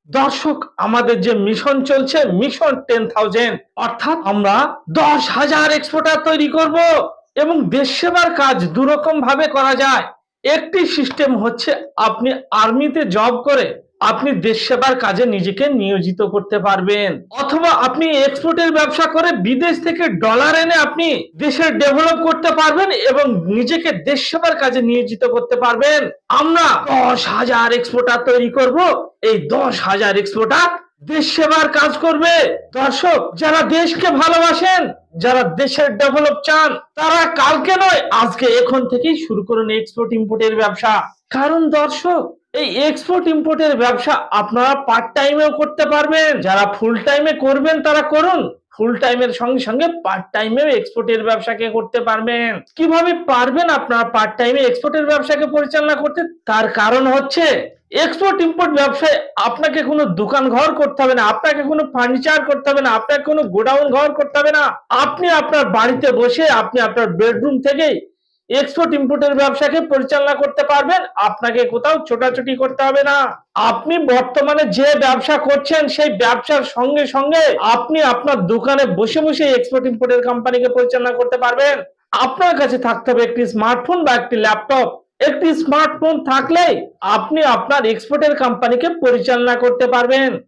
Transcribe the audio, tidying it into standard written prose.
দর্শক, আমাদের যে মিশন চলছে মিশন 10,000, অর্থাৎ আমরা 10,000 এক্সপোর্টার তৈরি করব এবং দেশ সেবার কাজ দুরকম ভাবে করা যায়। একটি সিস্টেম হচ্ছে আপনি আর্মিতে জব করে আপনি দেশ সেবার কাজে নিজেকে নিয়োজিত করতে পারবেন, অথবা আপনি এক্সপোর্টের ব্যবসা করে বিদেশ থেকে ডলার এনে আপনি দেশের ডেভেলপ করতে পারবেন এবং নিজেকে দেশ সেবার কাজে নিয়োজিত করতে পারবেন। আমরা 10,000 এক্সপোর্টার তৈরি করব। এই 10,000 এক্সপোর্টার দেশ সেবার কাজ করবে। দর্শক, যারা দেশকে ভালোবাসেন, যারা দেশের ডেভেলপ চান, তারা কালকে নয় আজকে এখন থেকেই শুরু করুন এক্সপোর্ট ইম্পোর্টের ব্যবসা। কারণ দর্শক, এই এক্সপোর্ট ইম্পোর্টের ব্যবসা আপনারা পার্ট টাইমেও করতে পারবেন। যারা ফুল টাইমে করবেন তারা করুন, ফুল টাইমের সঙ্গে সঙ্গে পার্ট টাইমেও এক্সপোর্টের ব্যবসাকে করতে পারবেন। কিভাবে পারবেন আপনারা পার্ট টাইমে এক্সপোর্টের ব্যবসাকে পরিচালনা করতে? তার কারণ হচ্ছে এক্সপোর্ট ইম্পোর্ট ব্যবসায় আপনাকে কোনো দোকান ঘর করতে হবে না, আপনাকে কোনো ফার্নিচার করতে হবে না, আপনাকে কোনো গোডাউন ঘর করতে হবে না। আপনি আপনার বাড়িতে বসে আপনি আপনার বেডরুম থেকেই এক্সপোর্ট ইম্পোর্টের ব্যবসাকে পরিচালনা করতে পারবেন। আপনাকে কোথাও ছোটাছুটি করতে হবে না। আপনি বর্তমানে যে ব্যবসা করছেন সেই ব্যবসার সঙ্গে সঙ্গে আপনি আপনার দোকানে বসে বসে এক্সপোর্ট ইম্পোর্টের কোম্পানিকে পরিচালনা করতে পারবেন। আপনার কাছে থাকতে হবে একটি স্মার্টফোন বা একটি ল্যাপটপ। একটি স্মার্টফোন থাকলেই আপনি আপনার এক্সপোর্টের কোম্পানিকে পরিচালনা করতে পারবেন।